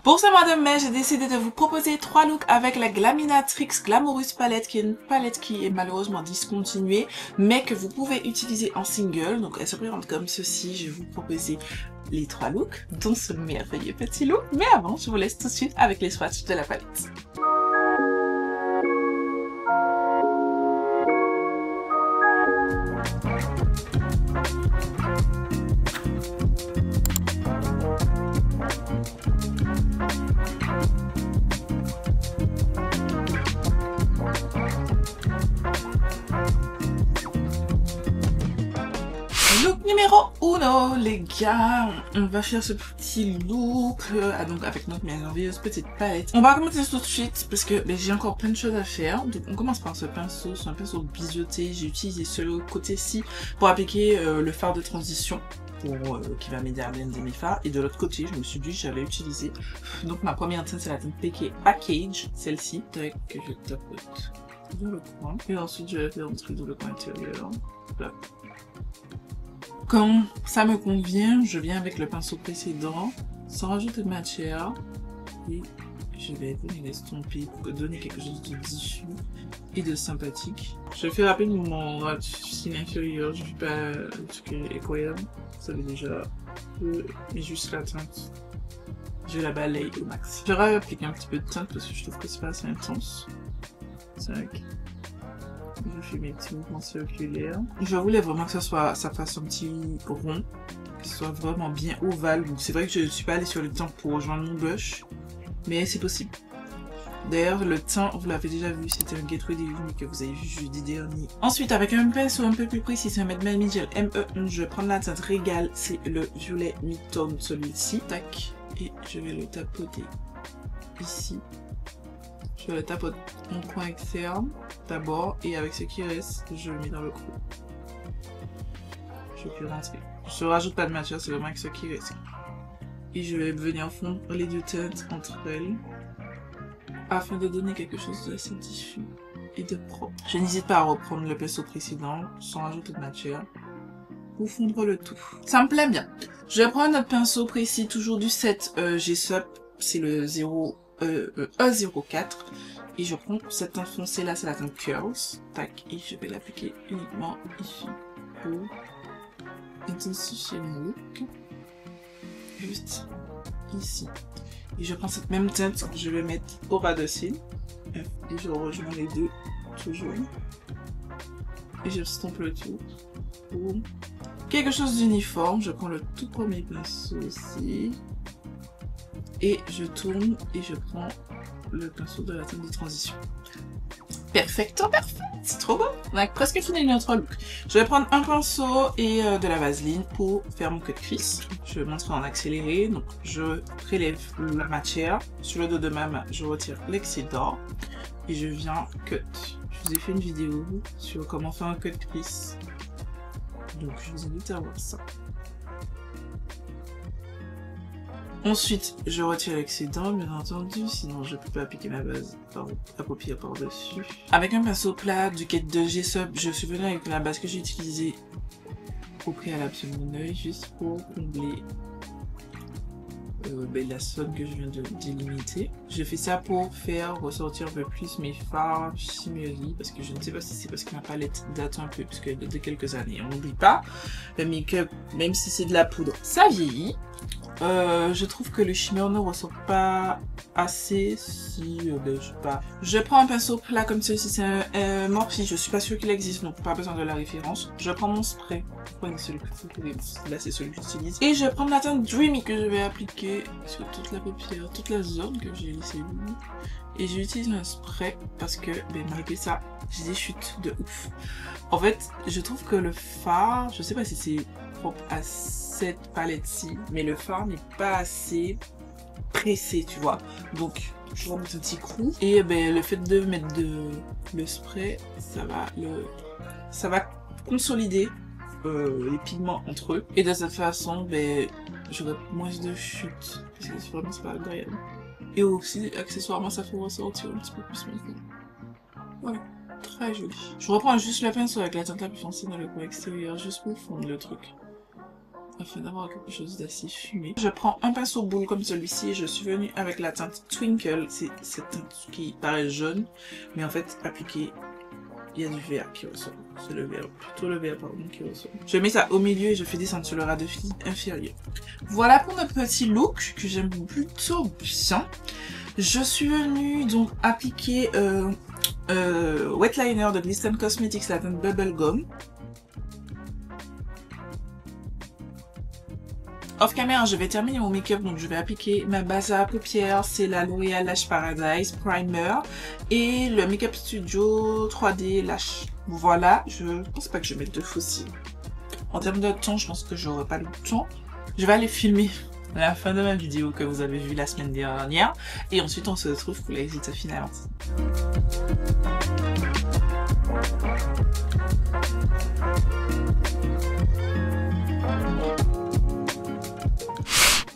Pour ce mois de mai, j'ai décidé de vous proposer 3 looks avec la Glaminatrix Glamorous Palette, qui est une palette qui est malheureusement discontinuée, mais que vous pouvez utiliser en single. Donc elle se présente comme ceci. Je vais vous proposer les 3 looks, dont ce merveilleux petit look. Mais avant, je vous laisse tout de suite avec les swatchs de la palette. Look numéro 1, les gars, on va faire ce petit look donc avec notre merveilleuse petite palette. On va commencer tout de suite parce que j'ai encore plein de choses à faire. Donc on commence par ce pinceau, c'est un pinceau biseauté. J'ai utilisé ce côté-ci pour appliquer le fard de transition qui va m'aider à blender mes fards. Et de l'autre côté, je me suis dit que j'allais utiliser donc ma première teinte, c'est la teinte Package, celle-ci, que je tapote dans le coin. Et ensuite je vais faire entrer dans le coin intérieur. Là. Quand ça me convient, je viens avec le pinceau précédent, sans rajouter de matière, et je vais venir l'estomper pour donner quelque chose de diffus et de sympathique. Je fais rapidement mon cils inférieur, je ne fais pas un truc incroyable, vous savez déjà, mais juste la teinte. Je la balaye au max. Je vais appliquer un petit peu de teinte parce que je trouve que c'est pas assez intense. Je fais mes petits mouvements circulaires. Je voulais vraiment que ça fasse un petit rond, que ce soit vraiment bien ovale. C'est vrai que je ne suis pas allée sur le teint pour rejoindre mon blush, mais c'est possible. D'ailleurs, le teint, vous l'avez déjà vu, c'était un Gateway Day que vous avez vu jeudi dernier. Ensuite, avec un pinceau un peu plus précis, c'est un Madman Miguel ME11, je vais prendre la teinte Régal, c'est le violet mid-tone, celui-ci. Tac, et je vais le tapoter ici. Je le tapote mon coin externe d'abord et avec ce qui reste, je le mets dans le creux. Je vais rentrer. Je ne rajoute pas de matière, c'est vraiment avec ce qui reste. Et je vais venir fondre les deux teintes entre elles afin de donner quelque chose d'assez diffus et de propre. Je n'hésite pas à reprendre le pinceau précédent sans rajouter de matière pour fondre le tout. Ça me plaît bien. Je vais prendre notre pinceau précis, toujours du set G-Sup, c'est le 04 et je prends cette teinte foncée là, c'est la teinte Curls, tac, et je vais l'appliquer uniquement ici pour intensifier mon look, juste ici. Et je prends cette même teinte que je vais mettre au ras de cils et je rejoins les deux toujours et je stompe le tout pour quelque chose d'uniforme. Je prends le tout premier pinceau ici et je tourne et je prends le pinceau de la teinte de transition. Perfecto, parfait, c'est trop beau. On a presque fini notre look. Je vais prendre un pinceau et de la vaseline pour faire mon cut crease. Je vais montrer en accéléré. Donc je prélève la matière. Sur le dos de ma main, je retire l'excédent et je viens cut. Je vous ai fait une vidéo sur comment faire un cut crease. Donc je vous invite à voir ça. Ensuite, je retire l'excédent, bien entendu, sinon je ne peux pas appliquer ma base à paupières par-dessus. Avec un pinceau plat du kit de G-Sup, je suis venue avec la base que j'ai utilisée au préalable sur mon œil, juste pour combler la zone que je viens de délimiter. Je fais ça pour faire ressortir un peu plus mes fards shimmery, parce que je ne sais pas si c'est parce que ma palette date un peu, puisque de quelques années. On n'oublie pas, le make-up, même si c'est de la poudre, ça vieillit. Je trouve que le shimmer ne ressort pas assez si je sais pas. Je prends un pinceau plat comme celui-ci, c'est un Morphe, je suis pas sûre qu'il existe, donc pas besoin de la référence. Je prends mon spray, celui que vous pouvez, là c'est celui que j'utilise, et je prends la teinte Dreamy que je vais appliquer sur toute la paupière, toute la zone que j'ai laissée libre. Et j'utilise un spray parce que malgré ça, j'ai des chutes de ouf. En fait, je trouve que le fard, je sais pas si c'est propre à cette palette-ci, mais le fard n'est pas assez pressé, tu vois. Donc, je vais mettre un petit coup. Et le fait de mettre le spray, ça va consolider les pigments entre eux. Et de cette façon, j'aurai moins de chutes. Parce que vraiment, c'est pas agréable. Et aussi, accessoirement, ça fait ressortir un petit peu plus maintenant. Voilà, très joli. Je reprends juste le pinceau avec la teinte la plus foncée dans le coin extérieur, juste pour fondre le truc. afin d'avoir quelque chose d'assez fumé. Je prends un pinceau boule comme celui-ci et je suis venue avec la teinte Twinkle. C'est cette teinte qui paraît jaune, mais en fait, appliquée, il y a du vert qui ressort. C'est le vert, plutôt le vert pardon qui ressort. Je mets ça au milieu et je fais descendre sur le ras de cils inférieur. Voilà pour notre petit look que j'aime plutôt bien. Je suis venue donc appliquer Wet Liner de Glisten Cosmetics, la teinte Bubblegum. Off caméra, je vais terminer mon make-up, donc je vais appliquer ma base à paupières, c'est la L'Oréal Lash Paradise Primer et le Make-up Studio 3D Lash. Voilà, je pense pas que je vais mettre de faux cils. En termes de temps, je pense que j'aurai pas le temps. Je vais aller filmer la fin de ma vidéo que vous avez vue la semaine dernière et ensuite on se retrouve pour les résultats finaux.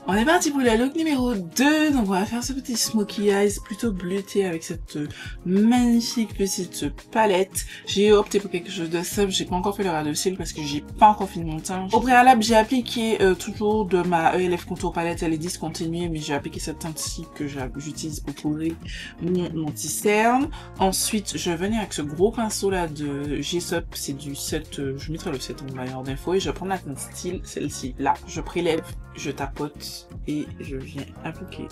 On est parti pour la look numéro 2, donc on va faire ce petit smokey eyes plutôt bleuté avec cette magnifique petite palette. J'ai opté pour quelque chose de simple, j'ai pas encore fait le ras de cils parce que j'ai pas encore fini mon teint. Au préalable, j'ai appliqué toujours de ma ELF Contour palette, elle est discontinuée, mais j'ai appliqué cette teinte-ci que j'utilise pour couvrir mon anti-cerne. Ensuite, je venais avec ce gros pinceau là de G-Sup, c'est du 7, je mettrai le 7 en barre d'infos et je prends la teinte style, celle-ci là. Je prélève, je tapote et je viens appliquer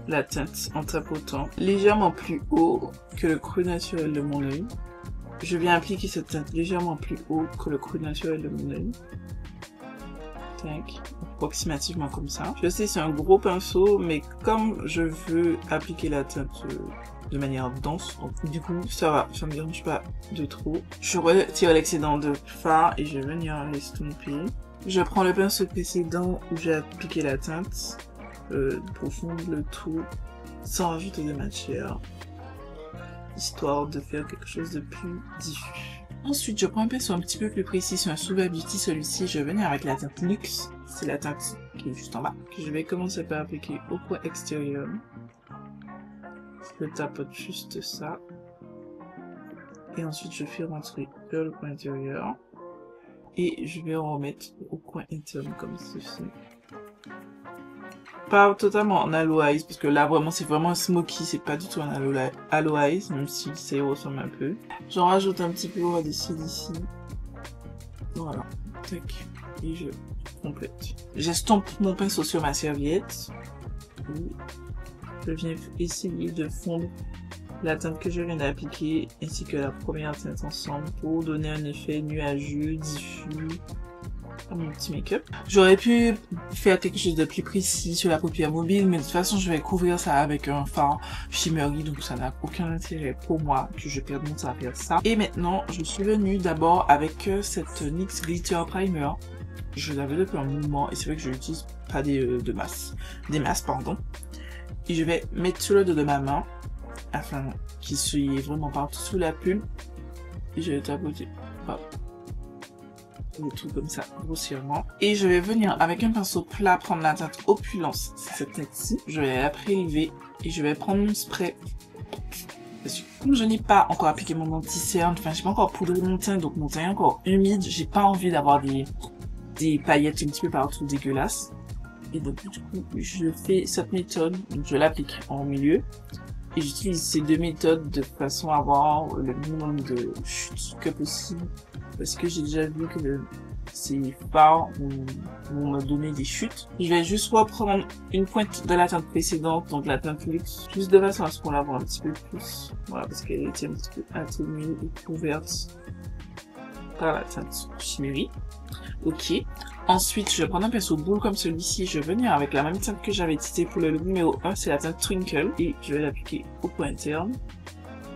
la teinte en tapotant légèrement plus haut que le creux naturel de mon œil. Je viens appliquer cette teinte légèrement plus haut que le creux naturel de mon œil. Tac, approximativement comme ça. Je sais c'est un gros pinceau, mais comme je veux appliquer la teinte de manière dense, donc, du coup ça va, ça me dérange pas de trop. Je retire l'excédent de fard et je vais venir l'estomper. Je prends le pinceau précédent où j'ai appliqué la teinte pour fondre le tout sans rajouter de matière, histoire de faire quelque chose de plus diffus. Ensuite, je prends un pinceau un petit peu plus précis sur un Suva Beauty, celui-ci, je vais venir avec la teinte Luxe, c'est la teinte qui est juste en bas, que je vais commencer par appliquer au coin extérieur. Je tapote juste ça, et ensuite je fais rentrer vers le coin intérieur. Et je vais en remettre au coin interne comme ceci. Pas totalement en Halo Eyes, parce que là vraiment c'est vraiment un smoky, c'est pas du tout un Halo Eyes, même si ça y ressemble un peu. J'en rajoute un petit peu au dessus d'ici. Voilà, tac, et je complète. J'estompe mon pinceau sur ma serviette. Et je viens essayer de fondre la teinte que je viens d'appliquer ainsi que la première teinte ensemble pour donner un effet nuageux, diffus à mon petit make-up. J'aurais pu faire quelque chose de plus précis sur la paupière mobile, mais de toute façon je vais couvrir ça avec un fard shimmery, donc ça n'a aucun intérêt pour moi que je perde mon temps à faire ça. Et maintenant je suis venue d'abord avec cette NYX Glitter Primer. Je l'avais depuis un moment et c'est vrai que je l'utilise pas des masses pardon. Et je vais mettre sur le dos de ma main afin qu'il soit vraiment partout sous la plume et je vais tapoter le tout comme ça grossièrement et je vais venir avec un pinceau plat prendre la teinte Opulence, c'est cette teinte-ci, je vais la prélever et je vais prendre mon spray parce que comme je n'ai pas encore appliqué mon anti-cerne, enfin j'ai pas encore poudré mon teint donc mon teint est encore humide, j'ai pas envie d'avoir des paillettes un petit peu partout dégueulasses et donc du coup je fais cette méthode, donc je l'applique en milieu. Et j'utilise ces deux méthodes de façon à avoir le minimum de chutes que possible. Parce que j'ai déjà vu que ces fards vont me donner des chutes. Je vais juste reprendre une pointe de la teinte précédente, donc la teinte Luxe, juste de façon à ce qu'on la voit un petit peu plus. Voilà, parce qu'elle était un petit peu atténuée et couverte par la teinte Shimmery. Ok. Ensuite, je vais prendre un pinceau boule comme celui-ci. Je vais venir avec la même teinte que j'avais utilisée pour le look numéro 1, c'est la teinte Twinkle. Et je vais l'appliquer au coin interne.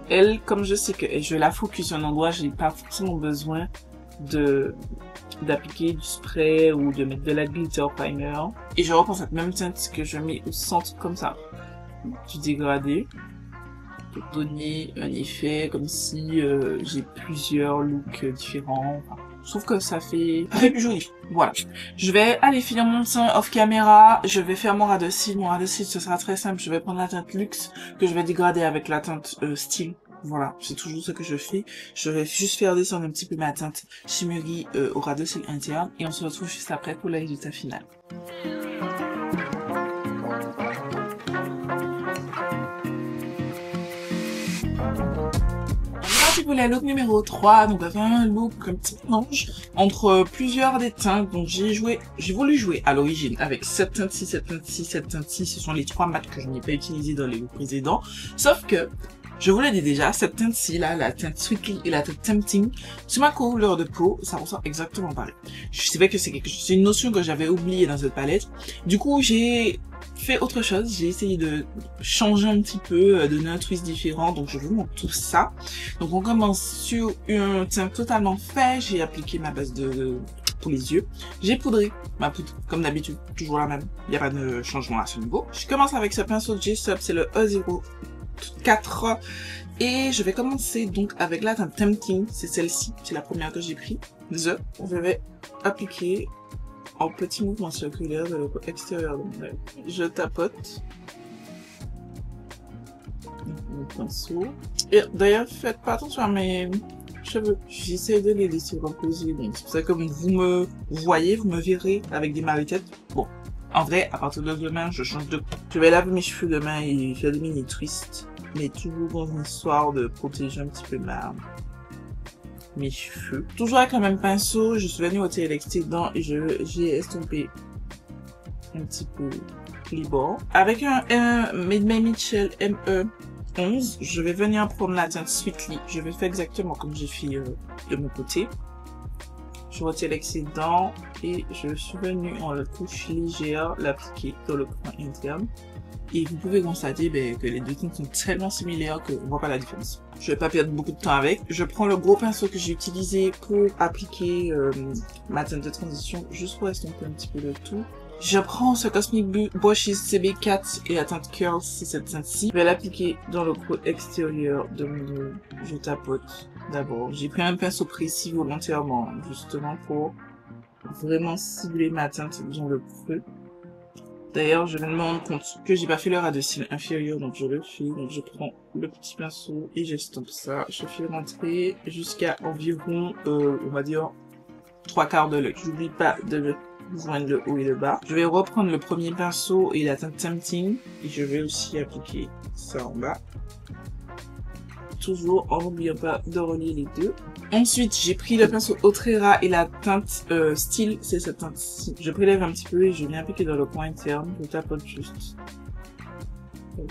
Elle, comme je sais que je la focus sur un endroit, je n'ai pas forcément besoin d'appliquer du spray ou de mettre de la glitter primer. Et je reprends cette même teinte que je mets au centre comme ça du dégradé pour donner un effet comme si j'ai plusieurs looks différents. Enfin, je trouve que ça fait plus joli. Voilà. Je vais aller finir mon teint off caméra. Je vais faire mon ras de cils. Mon ras de cils, ce sera très simple. Je vais prendre la teinte Luxe que je vais dégrader avec la teinte Style Voilà, c'est toujours ce que je fais. Je vais juste faire descendre un petit peu ma teinte Shimmery au ras de cils interne et on se retrouve juste après pour le résultat final. Pour la look numéro 3, donc on va faire un look un petit mélange entre plusieurs des teintes. Donc j'ai voulu jouer à l'origine avec cette teinte-ci, cette teinte-ci, cette teinte-ci. Ce sont les 3 mats que je n'ai pas utilisés dans les looks précédents. Sauf que, je vous l'ai dit déjà, cette teinte-ci là, la teinte Sweetly et la teinte Tempting, sur ma couleur de peau, ça ressort exactement pareil. Je savais que c'est une notion que j'avais oubliée dans cette palette. Du coup, j'ai fait autre chose, j'ai essayé de changer un petit peu, donner un twist différent, donc je vous montre tout ça. Donc on commence sur un teint totalement fait, j'ai appliqué ma base pour les yeux, j'ai poudré ma poudre, comme d'habitude, toujours la même, il n'y a pas de changement à ce niveau. Je commence avec ce pinceau de J-Sub, c'est le E04, et je vais commencer donc avec la teinte Tempting, c'est celle-ci, c'est la première que j'ai pris, je vais appliquer en petits mouvements circulaires de le extérieur de mon œil. Je tapote mon pinceau. Et d'ailleurs, faites pas attention à mes cheveux. J'essaie de les laisser reposer. Donc c'est pour ça que vous me voyez, vous me verrez avec des marionnettes. Bon, en vrai, à partir de demain, je change de... Je vais laver mes cheveux demain et faire des mini twists. Mais toujours dans une histoire de protéger un petit peu mes cheveux. Toujours avec le même pinceau, je suis venue au télélectrique et j'ai estompé un petit peu les bords. Avec un Made by Mitchell ME11, je vais venir prendre la teinte Sweetly. Je vais faire exactement comme j'ai fait de mon côté. Je retire l'excédent et je suis venue en couche légère l'appliquer dans le coin interne. Et vous pouvez constater que les deux teintes sont tellement similaires qu'on voit pas la différence. Je vais pas perdre beaucoup de temps avec. Je prends le gros pinceau que j'ai utilisé pour appliquer ma teinte de transition, juste pour estomper un petit peu le tout. Je prends ce Cosmic Brushes CB4 et la teinte Curls, c'est cette teinte-ci. Je vais l'appliquer dans le creux extérieur de mon dos. Je tapote d'abord. J'ai pris un pinceau précis volontairement, justement pour vraiment cibler ma teinte dans le creux. D'ailleurs, je vais me rendre compte que j'ai pas fait le ras de cils inférieur, donc je le fais. Donc je prends le petit pinceau et j'estompe ça. Je fais rentrer jusqu'à environ, on va dire, 3/4 de l'œil. J'oublie pas de joindre le haut et le bas. Je vais reprendre le premier pinceau et la teinte Tempting et je vais aussi appliquer ça en bas. Toujours en n'oubliant pas de relier les deux. Ensuite, j'ai pris le pinceau Outrera et la teinte Style, c'est cette teinte-ci. Je prélève un petit peu et je viens appliquer dans le coin interne. Je tapote juste.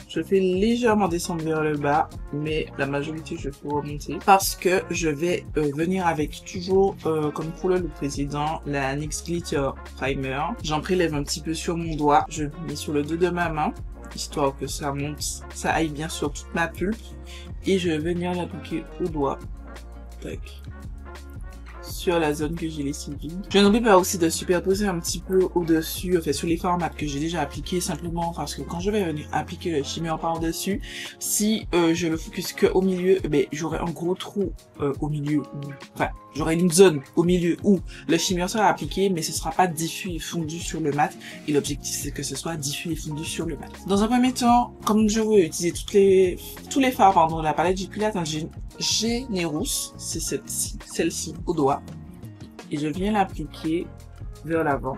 Je fais légèrement descendre vers le bas, mais la majorité je fais remonter parce que je vais venir avec toujours, comme pour le look précédent, la NYX Glitter Primer. J'en prélève un petit peu sur mon doigt, je le mets sur le dos de ma main, histoire que ça monte, ça aille bien sur toute ma pulpe. Et je vais venir l'appliquer au doigt. Tac. Sur la zone que j'ai laissée vide. Je n'oublie pas aussi de superposer un petit peu au-dessus, enfin sur les formats que j'ai déjà appliqués, simplement parce que quand je vais venir appliquer le shimmer par-dessus, si je le focus que au milieu, j'aurai un gros trou au milieu, enfin j'aurai une zone au milieu où le shimmer sera appliqué, mais ce sera pas diffus et fondu sur le mat, et l'objectif c'est que ce soit diffus et fondu sur le mat. Dans un premier temps, comme je veux utiliser tous les fards de la palette, j'ai pris la teinte Generous, c'est celle-ci au doigt, et je viens l'appliquer vers l'avant.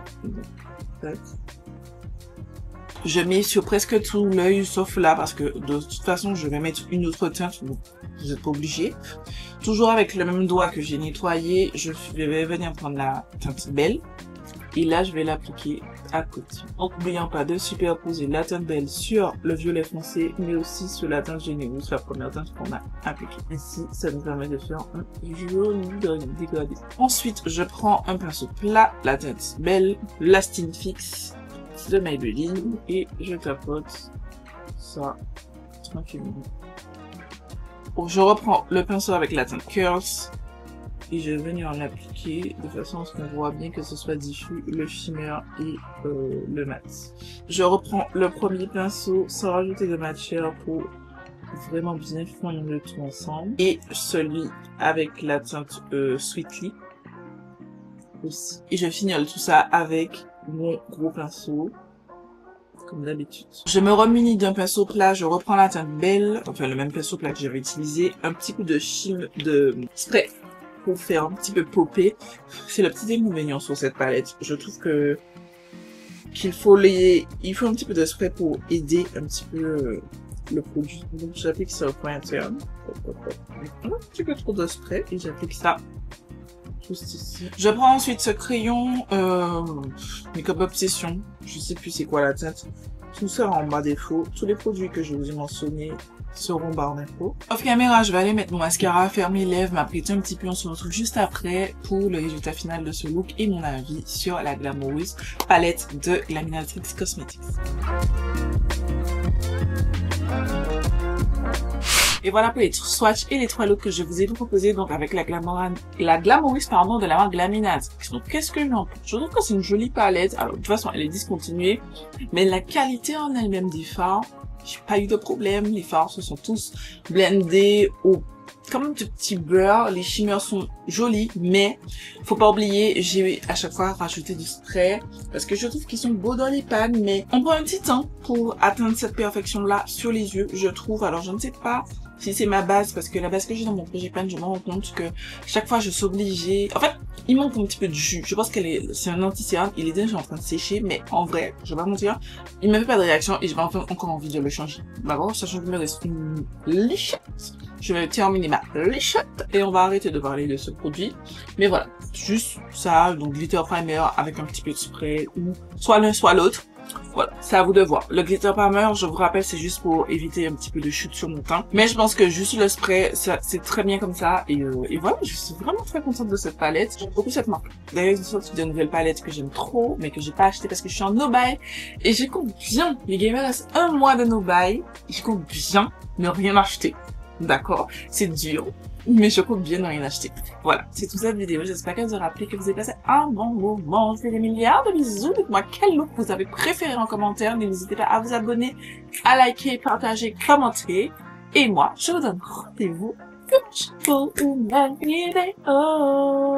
Je mets sur presque tout l'œil sauf là parce que de toute façon je vais mettre une autre teinte, donc vous n'êtes pas obligé. Toujours avec le même doigt que j'ai nettoyé, je vais venir prendre la teinte Belle et là je vais l'appliquer à côté. En n'oubliant pas de superposer la teinte Belle sur le violet foncé, mais aussi sur la teinte Generous, la première teinte qu'on a appliquée. Ainsi, ça nous permet de faire un joli dégradé. Ensuite, je prends un pinceau plat, la teinte Belle, Lasting Fix de Maybelline, et je tapote ça tranquillement. Bon, je reprends le pinceau avec la teinte Curls et je vais venir en appliquer de façon à ce qu'on voit bien que ce soit diffus le shimmer et le mat. Je reprends le premier pinceau sans rajouter de matière pour vraiment bien fondre le tout ensemble, et celui avec la teinte Sweetly aussi. Et je vais finir tout ça avec mon gros pinceau comme d'habitude. Je me remunis d'un pinceau plat, je reprends la teinte belle, enfin le même pinceau plat que j'avais utilisé, un petit coup de spray pour faire un petit peu popper. C'est le petit inconvénient sur cette palette. Je trouve que il faut un petit peu de spray pour aider un petit peu le produit. Donc j'applique ça au point interne. Un petit peu trop de spray et j'applique ça juste ici. Je prends ensuite ce crayon Makeup Obsession. Je sais plus c'est quoi la teinte. Tout ça en bas d'infos. Tous les produits que je vous ai mentionnés seront barre d'infos. Off caméra, je vais aller mettre mon mascara, faire mes lèvres, m'apprêter un petit peu. On se retrouve juste après pour le résultat final de ce look et mon avis sur la Glamorous palette de Glaminatrix Cosmetics. Et voilà pour les swatchs et les 3 looks que je vous ai proposés donc avec la Glamorous pardon de la marque Glaminatrix. Donc qu'est-ce que j'en pense? Je trouve que c'est une jolie palette. Alors de toute façon elle est discontinuée, mais la qualité en elle-même des fards, j'ai pas eu de problème. Les fards se sont tous blendés au comme du petit beurre. Les shimmers sont jolis, mais faut pas oublier, j'ai à chaque fois rajouté du spray parce que je trouve qu'ils sont beaux dans les pannes, mais on prend un petit temps pour atteindre cette perfection là sur les yeux, je trouve. Alors je ne sais pas si c'est ma base, parce que la base que j'ai dans mon projet pan, je me rends compte que chaque fois je suis obligée, en fait il manque un petit peu de jus. Je pense c'est un anti-cérame, il est déjà en train de sécher, mais en vrai, je vais pas mentir, il me fait pas de réaction et j'ai encore envie de le changer. D'abord, sachant qu'il me reste une lichette, je vais terminer ma lichette et on va arrêter de parler de ce produit. Mais voilà, juste ça, donc glitter primer avec un petit peu de spray, ou soit l'un soit l'autre. Voilà, c'est à vous de voir. Le glitter primer, je vous rappelle, c'est juste pour éviter un petit peu de chute sur mon teint. Mais je pense que juste le spray, c'est très bien comme ça. Et voilà, je suis vraiment très contente de cette palette. J'aime beaucoup cette marque. D'ailleurs, ils ont sorti de nouvelles palettes que j'aime trop, mais que j'ai pas acheté parce que je suis en no-buy. Et je compte bien, les gamers restent un mois de no-buy. Je compte bien ne rien acheter. D'accord, c'est dur, mais je compte bien ne rien acheter. Voilà, c'est tout cette vidéo. J'espère qu'elle vous aura plu, que vous avez passé un bon moment. Je vous fais des milliards de bisous. Dites-moi quel look vous avez préféré en commentaire. N'hésitez pas à vous abonner, à liker, partager, commenter. Et moi, je vous donne rendez-vous pour une nouvelle vidéo.